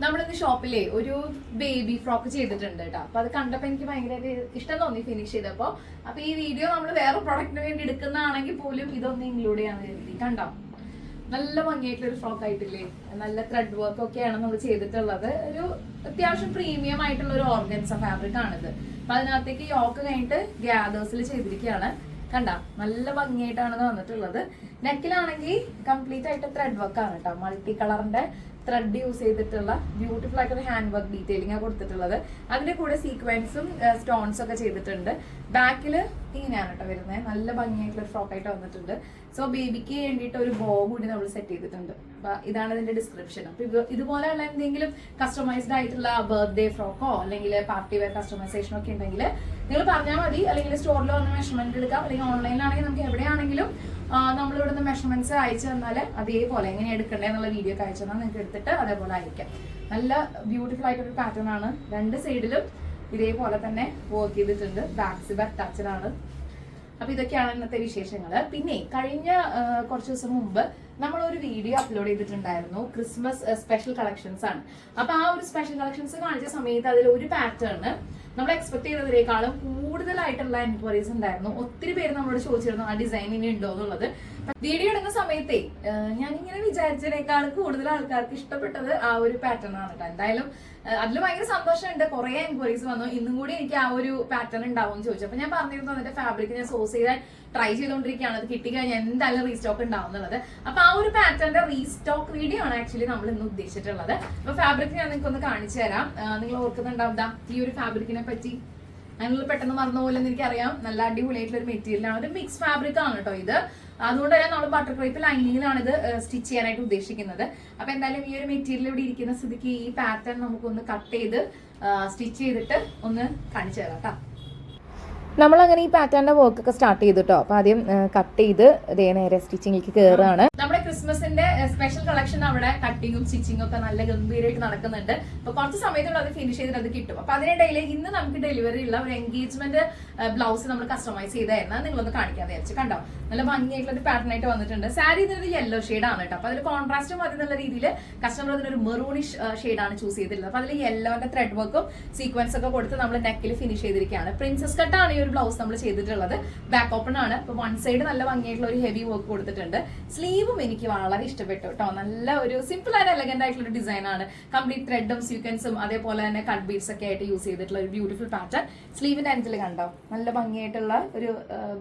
നമ്മളിന്ന് ഷോപ്പിലെ ഒരു baby frock ചെയ്തിട്ടുണ്ട് കേട്ടോ. അപ്പൊ അത് കണ്ടപ്പോ എനിക്ക് ഭയങ്കര ഇഷ്ടം തോന്നി ഫിനിഷ് ചെയ്തപ്പോ. അപ്പൊ ഈ വീഡിയോ നമ്മൾ വേറെ പ്രൊഡക്റ്റിന് വേണ്ടി എടുക്കുന്നതാണെങ്കിൽ പോലും ഇതൊന്ന് ഇൻക്ലൂഡ് ചെയ്യാൻ കരുതി. കണ്ടോ, നല്ല ഭംഗിയായിട്ടുള്ള ഒരു ഫ്രോക്ക് ആയിട്ടില്ലേ? നല്ല ത്രെഡ് വർക്ക് ഒക്കെയാണ് നമ്മൾ ചെയ്തിട്ടുള്ളത്. ഒരു അത്യാവശ്യം പ്രീമിയം ആയിട്ടുള്ള ഒരു ഓർഗൻസ ഫാബ്രിക് ആണിത്. അപ്പൊ അതിനകത്തേക്ക് യോക്ക് കഴിഞ്ഞിട്ട് ഗ്യാദേഴ്സിൽ ചെയ്തിരിക്കുകയാണ്. കണ്ട, നല്ല ഭംഗിയായിട്ടാണ് വന്നിട്ടുള്ളത്. നെക്കിലാണെങ്കിൽ കംപ്ലീറ്റ് ആയിട്ട് ത്രെഡ് വർക്ക് ആണ് കേട്ടോ. മൾട്ടി കളറിന്റെ ത്രെഡ് യൂസ് ചെയ്തിട്ടുള്ള ബ്യൂട്ടിഫുൾ ആയിട്ടൊരു ഹാൻഡ് വർക്ക് ഡീറ്റെയിലിംഗ് ആണ് കൊടുത്തിട്ടുള്ളത്. അതിന്റെ കൂടെ സീക്വൻസും സ്റ്റോൺസും ഒക്കെ ചെയ്തിട്ടുണ്ട്. ബാക്കില് ഇങ്ങനെയാണ് കേട്ടോ വരുന്നത്. നല്ല ഭംഗിയായിട്ടുള്ള ഒരു ഫ്രോക്ക് ആയിട്ട് വന്നിട്ടുണ്ട്. സോ ബേബിക്ക് വേണ്ടിയിട്ട് ഒരു ബോ കൂടി നമ്മൾ സെറ്റ് ചെയ്തിട്ടുണ്ട്. അപ്പൊ ഇതാണ് ഇതിന്റെ ഡിസ്ക്രിപ്ഷൻ. അപ്പൊ ഇതുപോലെയുള്ള എന്തെങ്കിലും കസ്റ്റമൈസ്ഡ് ആയിട്ടുള്ള ബർത്ത്ഡേ ഫ്രോക്കോ അല്ലെങ്കിൽ പാർട്ടി വെയർ കസ്റ്റമൈസേഷനോ ഒക്കെ ഉണ്ടെങ്കിൽ നിങ്ങൾ പറഞ്ഞാൽ മതി. അല്ലെങ്കിൽ സ്റ്റോറിൽ വന്ന് മെഷർമെന്റ് എടുക്കാം, അല്ലെങ്കിൽ ഓൺലൈനിലാണെങ്കിൽ നമുക്ക് എവിടെയാണെങ്കിലും നമ്മളിവിടുന്ന് മെഷർമെന്റ്സ് അയച്ചു തന്നാൽ അതേപോലെ എങ്ങനെ എടുക്കണ്ടേ എന്നുള്ള വീഡിയോ ഒക്കെ അയച്ചു തന്നാൽ നിങ്ങൾക്ക് എടുത്തിട്ട് അതേപോലെ അയക്കാം. നല്ല ബ്യൂട്ടിഫുൾ ആയിട്ടൊരു പാറ്റേൺ ആണ്. രണ്ട് സൈഡിലും ഇതേപോലെ തന്നെ വർക്ക് ചെയ്തിട്ടുണ്ട്. ബാക്ക് സിബ് അറ്റാച്ച്ഡ് ആണ്. അപ്പൊ ഇതൊക്കെയാണ് ഇന്നത്തെ വിശേഷങ്ങൾ. പിന്നെ കഴിഞ്ഞ കുറച്ച് ദിവസം മുമ്പ് നമ്മളൊരു വീഡിയോ അപ്ലോഡ് ചെയ്തിട്ടുണ്ടായിരുന്നു. ക്രിസ്മസ് സ്പെഷ്യൽ കളക്ഷൻസ് ആണ്. അപ്പൊ ആ ഒരു സ്പെഷ്യൽ കളക്ഷൻസ് കാണിച്ച സമയത്ത് അതിൽ ഒരു പാറ്റേണ് നമ്മൾ എക്സ്പെക്ട് ചെയ്തതിനേക്കാളും കൂടുതലായിട്ടുള്ള എൻക്വയറീസ് ഉണ്ടായിരുന്നു. ഒത്തിരി പേര് നമ്മളോട് ചോദിച്ചിരുന്നു ആ ഡിസൈൻ ഇനി ഉണ്ടോ എന്നുള്ളത്. വീഡിയോ എടുക്കുന്ന സമയത്തേ ഞാനിങ്ങനെ വിചാരിച്ചതിനേക്കാൾ കൂടുതൽ ആൾക്കാർക്ക് ഇഷ്ടപ്പെട്ടത് ആ ഒരു പാറ്റേൺ ആണ് കേട്ടോ. എന്തായാലും അതിൽ ഭയങ്കര സന്തോഷമുണ്ട്. കുറെ എൻക്വയറീസ് വന്നു. ഇന്നും കൂടി എനിക്ക് ആ ഒരു പാറ്റേൺ ഉണ്ടാവും എന്ന് ചോദിച്ചു. അപ്പൊ ഞാൻ പറഞ്ഞിരുന്നു അതിന്റെ ഫാബ്രിക് ഞാൻ സോഴ്സ് ചെയ്താൽ ട്രൈ ചെയ്തുകൊണ്ടിരിക്കുകയാണ്. അത് കിട്ടിക്കഴിഞ്ഞാൽ എന്തായാലും റീസ്റ്റോക്ക് ഉണ്ടാവും എന്നുള്ളത്. അപ്പൊ ആ ഒരു പാറ്റേണിന്റെ റീസ്റ്റോക്ക് വീഡിയോ ആണ് ആക്ച്വലി നമ്മൾ ഇന്ന് ഉദ്ദേശിച്ചിട്ടുള്ളത്. അപ്പൊ ഫാബ്രിക് ഞാൻ നിങ്ങൾക്ക് ഒന്ന് കാണിച്ചു തരാം. നിങ്ങൾ ഓർക്കുന്നുണ്ടാവും ഈ ഒരു ഫാബ്രിക്കിനെ പറ്റി. അതിനുള്ള പെട്ടെന്ന് മറന്നു പോലെന്ന് എനിക്കറിയാം. നല്ല അടിപൊളിയായിട്ടുള്ള ഒരു മെറ്റീരിയലാണ്. ഒരു മിക്സ് ഫാബ്രിക് ആണ് കേട്ടോ ഇത്. അതുകൊണ്ട് തന്നെ നമ്മൾ ബട്ടർ ക്രേപ്പ് ലൈനിങ്ങിലാണ് ഇത് സ്റ്റിച്ച് ചെയ്യാനായിട്ട് ഉദ്ദേശിക്കുന്നത്. അപ്പൊ എന്തായാലും ഈ ഒരു മെറ്റീരിയൽ ഇവിടെ ഇരിക്കുന്ന സ്ഥിതിക്ക് ഈ പാറ്റേൺ നമുക്കൊന്ന് കട്ട് ചെയ്ത് സ്റ്റിച്ച് ചെയ്തിട്ട് ഒന്ന് കാണിച്ചു തരാം കേട്ടോ. നമ്മളങ്ങനെ ഈ പാറ്റേണിന്റെ വർക്ക് ഒക്കെ സ്റ്റാർട്ട് ചെയ്തിട്ടോ. അപ്പൊ ആദ്യം കട്ട് ചെയ്ത് നേരെ സ്റ്റിച്ചിങ്ങിലേക്ക് കയറുകയാണ്. നമ്മുടെ ക്രിസ്മസിന്റെ സ്പെഷ്യൽ കളക്ഷൻ അവിടെ കട്ടിങ്ങും സ്റ്റിച്ചിങ്ങും ഒക്കെ നല്ല ഗംഭീരമായിട്ട് നടക്കുന്നുണ്ട്. അപ്പൊ കുറച്ച് സമയത്തുള്ള അത് ഫിനിഷ് ചെയ്തിട്ട് അത് കിട്ടും. അപ്പൊ അതിനിടയിൽ ഇന്ന് നമുക്ക് ഡെലിവറി ഉള്ള ഒരു എൻഗേജ്മെന്റ് ബ്ലൗസ് നമ്മൾ കസ്റ്റമൈസ് ചെയ്തായിരുന്നു. നിങ്ങളൊന്ന് കാണിക്കാതെ വിചാരിച്ചു. കണ്ടോ, നല്ല ഭംഗിയായിട്ടുള്ള ഒരു പാറ്റേൺ ആയിട്ട് വന്നിട്ടുണ്ട്. സാരി ഇതിനൊരു യെല്ലോ ഷെയ്ഡ് ആണ് കേട്ടോ. അപ്പൊ അതിൽ കോൺട്രാസ്റ്റ് മതി എന്നുള്ള രീതിയിൽ കസ്റ്റമർ അതിനൊരു മെറൂണിഷ് ഷെയ്ഡ് ആണ് ചൂസ് ചെയ്തിട്ടുള്ളത്. അപ്പൊ അതിൽ യെല്ലോന്റെ ത്രെഡ് വർക്കും സീക്വൻസ് ഒക്കെ കൊടുത്ത് നമ്മൾ നെക്കിൽ ഫിനിഷ് ചെയ്തിരിക്കുകയാണ്. പ്രിൻസസ് കട്ടാണ് ഈ ഒരു ബ്ലൗസ് നമ്മൾ ചെയ്തിട്ടുള്ളത്. ബാക്ക് ഓപ്പൺ ആണ്. അപ്പൊ വൺ സൈഡ് നല്ല ഭംഗിയായിട്ടുള്ള ഒരു ഹെവി വർക്ക് കൊടുത്തിട്ടുണ്ട്. സ്ലീവും എനിക്ക് വളരെ ഇഷ്ടപ്പെട്ടു കേട്ടോ. നല്ല ഒരു സിമ്പിൾ ആൻഡ് എലഗന്റ് ആയിട്ടുള്ള ഒരു ഡിസൈൻ ആണ്. കംപ്ലീറ്റ് ത്രെഡും സീക്വൻസും അതേപോലെ തന്നെ കട്ട് ബീഡ്സ് ഒക്കെ ആയിട്ട് യൂസ് ചെയ്തിട്ടുള്ള ഒരു ബ്യൂട്ടിഫുൾ പാറ്റേൺ. സ്ലീവിന്റെ എൻഡിൽ കണ്ടോ, നല്ല ഭംഗിയായിട്ടുള്ള ഒരു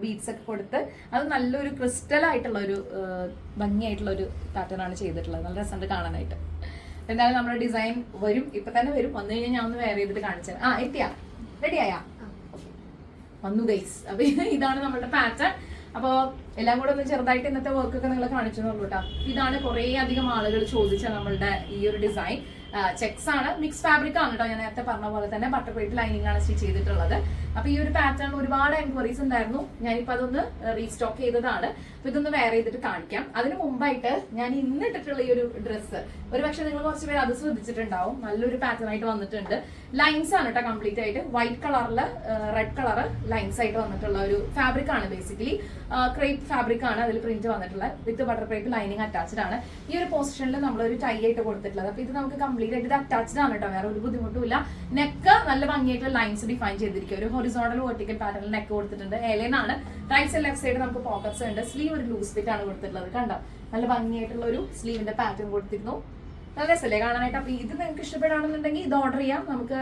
ബീഡ്സ് ഒക്കെ കൊടുത്ത് അത് നല്ലൊരു ക്രിസ്റ്റൽ ആയിട്ടുള്ള ഒരു ഭംഗിയായിട്ടുള്ള ഒരു പാറ്റേൺ ആണ് ചെയ്തിട്ടുള്ളത്. നല്ല രസമുണ്ട് കാണാനായിട്ട്. എന്തായാലും നമ്മുടെ ഡിസൈൻ വരും, ഇപ്പൊ തന്നെ വരും. വന്നു കഴിഞ്ഞാൽ ഞാൻ ഒന്ന് വെയർ ചെയ്തിട്ട് കാണിച്ചു തരാം. എത്തിയാ റെഡിയായാ വന്നു ഗൈസ്. അപ്പൊ ഇതാണ് നമ്മുടെ പാറ്റേൺ. അപ്പൊ എല്ലാം കൂടെ ഒന്ന് ചെറുതായിട്ട് ഇന്നത്തെ വർക്കൊക്കെ നിങ്ങൾ കാണിച്ചെന്നുള്ളൂ കേട്ടോ. ഇതാണ് കുറെ അധികം ആളുകൾ ചോദിച്ച നമ്മളുടെ ഈ ഒരു ഡിസൈൻ. ചെക്സ് ആണ്, മിക്സ് ഫാബ്രിക് ആണ് കേട്ടോ. ഞാൻ നേരത്തെ പറഞ്ഞ പോലെ തന്നെ ബട്ടർ ക്രേപ്പ് ലൈനിങ് ആണ് സ്റ്റിച്ച് ചെയ്തിട്ടുള്ളത്. അപ്പൊ ഈ ഒരു പാറ്റേൺ ഒരുപാട് എൻക്വയറീസ് ഉണ്ടായിരുന്നു. ഞാനിപ്പോ അതൊന്ന് റീസ്റ്റോക്ക് ചെയ്തതാണ്. അപ്പൊ ഇതൊന്ന് വെയർ ചെയ്തിട്ട് കാണിക്കാം. അതിന് മുമ്പായിട്ട് ഞാൻ ഇന്ന് ഇട്ടിട്ടുള്ള ഈ ഒരു ഡ്രസ്സ് ഒരു പക്ഷെ നിങ്ങൾ കുറച്ച് പേര് അത് ശ്രദ്ധിച്ചിട്ടുണ്ടാവും. നല്ലൊരു പാറ്റേൺ ആയിട്ട് വന്നിട്ടുണ്ട്. ലൈൻസ് ആണ് കേട്ടോ. കംപ്ലീറ്റ് ആയിട്ട് വൈറ്റ് കളറില് റെഡ് കളർ ലൈൻസ് ആയിട്ട് വന്നിട്ടുള്ള ഒരു ഫാബ്രിക് ആണ്. ബേസിക്കലി ക്രേപ്പ് ഫാബ്രിക് ആണ് അതിൽ പ്രിന്റ് വന്നിട്ടുള്ളത്. വിത്ത് ബട്ടർ ക്രേപ്പ് ലൈനിങ് അറ്റാച്ച്ഡ് ആണ്. ഈ ഒരു പൊസിഷനിൽ നമ്മളൊരു ടൈ ആയിട്ട് കൊടുത്തിട്ടുള്ളത്. അപ്പൊ ഇത് നമുക്ക് കംപ്ലീറ്റ് ആയിട്ട് ഇത് അറ്റാച്ച്ഡ് ആണ് കേട്ടോ. വേറെ ഒരു ബുദ്ധിമുട്ടും ഇല്ല. നെക്ക് നല്ല ഭംഗിയായിട്ട് ലൈൻസ് ഡിഫൈൻ ചെയ്തിരിക്കും. ഒരു ഹൊറിസോണ്ടൽ വെർട്ടിക്കൽ പാറ്റേണിൽ നെക്ക് കൊടുത്തിട്ടുണ്ട്. ആണ് റൈറ്റ് സൈഡ് ലെഫ്റ്റ് സൈഡ് നമുക്ക് പോക്കറ്റ്സ് ഉണ്ട്. സ്ലീവ് ഒരു ലൂസ് ഫിറ്റ് ആണ് കൊടുത്തിട്ടുള്ളത്. കണ്ടോ, നല്ല ഭംഗിയായിട്ടുള്ള ഒരു സ്ലീവിന്റെ പാറ്റേൺ കൊടുത്തിരുന്നു. നല്ല രസമല്ലേ കാണാനായിട്ട്. അപ്പൊ ഇത് നിങ്ങൾക്ക് ഇഷ്ടപ്പെടുകയാണെന്നുണ്ടെങ്കിൽ ഇത് ഓർഡർ ചെയ്യാം. നമുക്ക്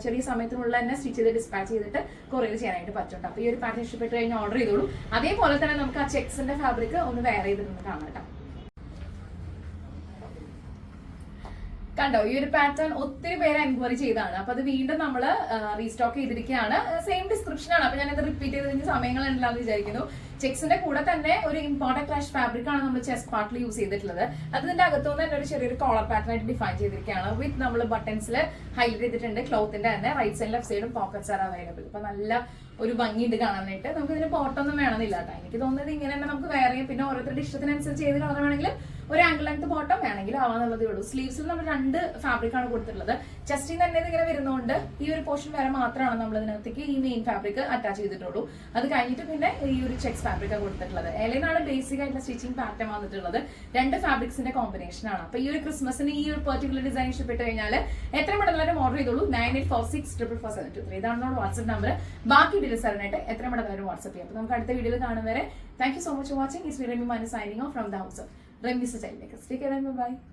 ചെറിയ സമയത്തിനുള്ള തന്നെ സ്റ്റിച്ച് ചെയ്ത് ഡിസ്പാച്ച് ചെയ്തിട്ട് കൊറിയർ ചെയ്യാനായിട്ട് പറ്റും. അപ്പൊ ഈ ഒരു പാറ്റേൺ ഇഷ്ടപ്പെട്ട് കഴിഞ്ഞാൽ ഓർഡർ ചെയ്തോളൂ. അതേപോലെ തന്നെ നമുക്ക് ആ ചെക്സിന്റെ ഫാബ്രിക് ഒന്ന് വെയർ ചെയ്തിട്ട് കാണാം കേട്ടോ. കണ്ടോ, ഈ ഒരു പാറ്റേൺ ഒത്തിരി പേര് എൻക്വയറി ചെയ്താണ്. അപ്പൊ അത് വീണ്ടും നമ്മൾ റീസ്റ്റോക്ക് ചെയ്തിരിക്കുകയാണ്. സെയിം ഡിസ്ക്രിപ്ഷൻ ആണ്. അപ്പൊ ഞാനത് റിപ്പീറ്റ് ചെയ്തതിന് സമയങ്ങളുണ്ടെന്ന് വിചാരിക്കുന്നു. ചെക്സിന്റെ കൂടെ തന്നെ ഒരു ഇമ്പോർട്ടന്റ് ക്ലാഷ് ഫാബ്രിക് ആണ് നമ്മൾ ചെസ്റ്റ് പാർട്ടിൽ യൂസ് ചെയ്തിട്ടുള്ളത്. അതിന്റെ അകത്തുനിന്ന് തന്നെ ഒരു ചെറിയൊരു കോളർ പാറ്റേൺ ആയിട്ട് ഡിഫൈൻ ചെയ്തിരിക്കുകയാണ്. വിത്ത് നമ്മൾ ബട്ടൺസിൽ ഹൈലൈറ്റ് ചെയ്തിട്ടുണ്ട്. ക്ലോത്തിന്റെ തന്നെ റൈറ്റ് സൈഡ് ലെഫ്റ്റ് സൈഡും പോക്കറ്റ്സ് ആർ അവൈലബിൾ. അപ്പൊ നല്ല ഒരു ഭംഗിയുണ്ട് കാണാനായിട്ട്. നമുക്ക് ഇതിന് പോട്ടൊന്നും വേണമെന്നില്ല കേട്ടോ. എനിക്ക് തോന്നുന്നത് ഇങ്ങനെ തന്നെ നമുക്ക് വേറെ പിന്നെ ഓരോരുത്തരുടെ ഇഷ്ടത്തിനനുസരിച്ച് ഏത് കളർ വേണമെങ്കിൽ ഒരു ആംഗിൾ ലെങ്ത് ബോട്ടം വേണമെങ്കിൽ ആവാന്നുള്ളതേ ഉള്ളൂ. സ്ലീവ്സിൽ നമ്മൾ 2 ഫാബ്രിക് ആണ് കൊടുത്തിട്ടുള്ളത്. ചെസ്റ്റിൽ തന്നെ ഇങ്ങനെ വരുന്നതുകൊണ്ട് ഈ ഒരു പോർഷൻ വരെ മാത്രമാണ് നമ്മൾ ഇതിനകത്തേക്ക് ഈ മെയിൻ ഫാബ്രിക് അറ്റാച്ച് ചെയ്തിട്ടുള്ളൂ. അത് കഴിഞ്ഞിട്ട് പിന്നെ ഈ ഒരു ചെക്സ് ഫാബ്രിക് ആണ് കൊടുത്തിട്ടുള്ളത്. എലയിലാണ് ബേസിക് ആയിട്ടുള്ള സ്റ്റിച്ചിങ് പാറ്റേൺ വന്നിട്ടുള്ളത്. 2 ഫാബ്രിക്സിന്റെ കോമ്പിനേഷൻ ആണ്. അപ്പൊ ഈ ഒരു ക്രിസ്മസിന് ഈ ഒരു പെർട്ടിക്കുലർ ഡിസൈൻ ഇഷ്ടപ്പെട്ട് കഴിഞ്ഞാൽ എത്ര മടങ്ങാലും ഓർഡർ ചെയ്തോളൂ. 9846444723 ഇതാണ് നമ്മുടെ വാട്സ്ആപ്പ് നമ്പർ. ബാക്കി ഡീറ്റെയിൽസ് അറിയാനായിട്ട് എത്ര മടങ്ങാലും വാട്സ്ആപ്പ് ചെയ്യാം. അപ്പൊ നമുക്ക് അടുത്ത വീഡിയോയിൽ കാണും വരെ thank you so much for watching. It's me Remi Manu signing off from the house of Remy Style Makers. Take care and bye-bye.